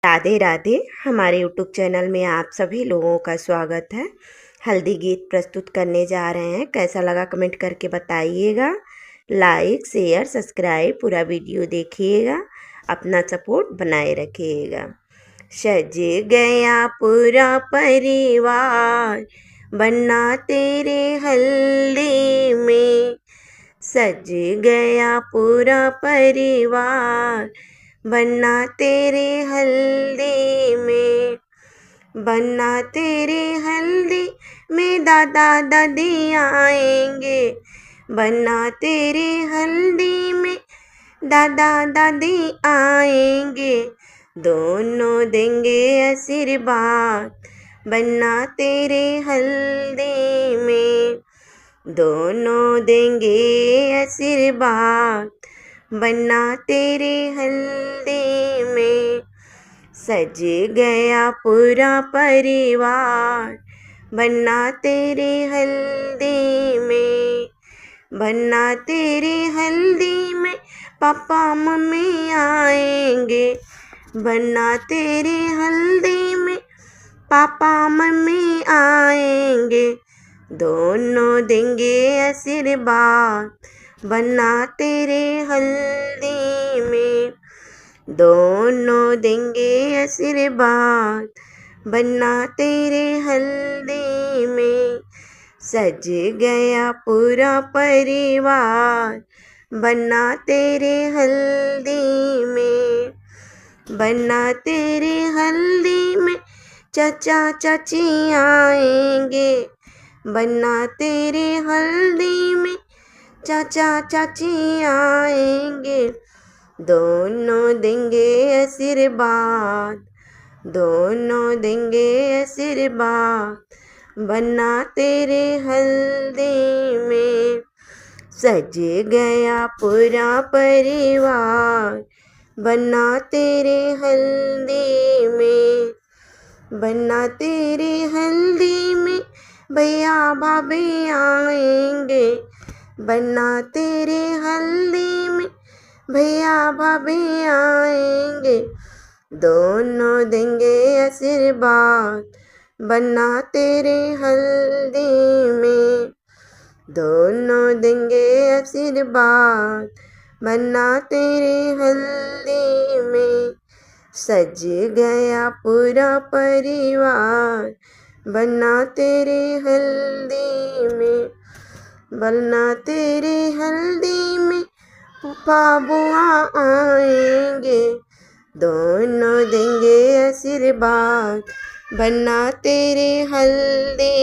राधे राधे। हमारे YouTube channel में आप सभी लोगों का स्वागत है। हल्दी गीत प्रस्तुत करने जा रहे हैं। कैसा लगा कमेंट करके बताइएगा। लाइक शेयर सब्सक्राइब पूरा वीडियो देखिएगा। अपना सपोर्ट बनाए रखिएगा। सज गया पूरा परिवार बन्ना तेरे हल्दी में। सज गया पूरा परिवार बन्ना तेरे हल्दी में। बन्ना तेरे हल्दी में दादा दादी आएंगे। बन्ना तेरे हल्दी में दादा दादी आएंगे। दोनों देंगे आशीर्वाद बन्ना तेरे हल्दी में। दोनों देंगे आशीर्वाद बन्ना तेरे हल्दी में। सज गया पूरा परिवार बन्ना तेरे हल्दी में। बन्ना तेरे हल्दी में पापा मम्मी आएंगे। बन्ना तेरे हल्दी में पापा मम्मी आएंगे। दोनों देंगे आशीर्वाद बन्ना तेरे हल्दी में। दोनों देंगे आशीर्वाद बन्ना तेरे हल्दी में। सज गया पूरा परिवार बन्ना तेरे हल्दी में। बन्ना तेरे हल्दी में चाचा चाची आएंगे। बन्ना तेरे हल्दी में चाचा चाची आएंगे। दोनों देंगे आशीर्वाद। दोनों देंगे आशीर्वाद बन्ना तेरे हल्दी में। सज गया पूरा परिवार बन्ना तेरे हल्दी में। बन्ना तेरे हल्दी में भैया भाभी आएंगे। बन्ना तेरे हल्दी में भैया भाभी आएंगे। दोनों देंगे आशीर्वाद बन्ना तेरे हल्दी में। दोनों देंगे आशीर्वाद बन्ना तेरे हल्दी में। सज गया पूरा परिवार बन्ना तेरे हल्दी में। बन्ना तेरे हल्दी में फूफा बुआ आएंगे। दोनों देंगे आशीर्वाद बन्ना तेरे हल्दी